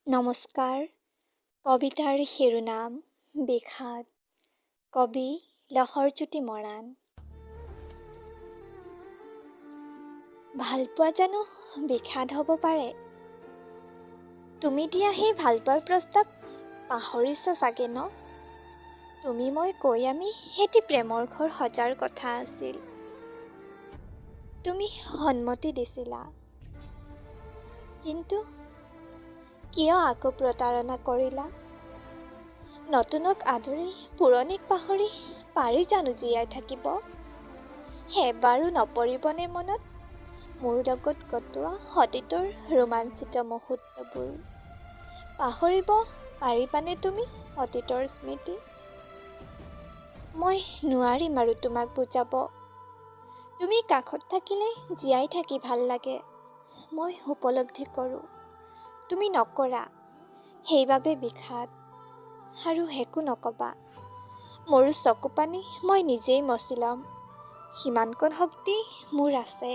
নমস্কাৰ। কবিতাৰ শিৰোনাম বিষাদ। কবি লহৰ জ্যোতি মৰাণ। ভালপোৱা জানো বিষাদ হ'ব পাৰে? তুমি দিয়া সেই ভালপোৱাৰ প্ৰস্তাৱ পাহৰিছ চাগে ন? তুমি মই কৈ আমি সেটি প্ৰেমৰ ঘৰ সজাৰ কথা আছিল। তুমি সন্মতি দিছিলা, কিন্তু কিয় আকৌ প্ৰতাৰণা কৰিলা? নতুনক আদৰি পুৰণিক পাহৰি পাৰি জানো জীয়াই থাকিব? এবাৰো নপৰিবনে মনত মোৰ লগত কটোৱা সতীটোৰ ৰোমাঞ্চিত মুহূৰ্তবোৰ? পাহৰিব পাৰিবানে তুমি অতীতৰ স্মৃতি? মই নোৱাৰিম আৰু তোমাক বুজাব। তুমি কাষত থাকিলে জীয়াই থাকি ভাল লাগে, মই উপলব্ধি কৰোঁ। তুমি নকৰা, সেইবাবে বিষাদ। আৰু একো নকবা, মোৰ চকু পানী মই নিজেই মচি ল'ম। সিমানকণ শক্তি মোৰ আছে।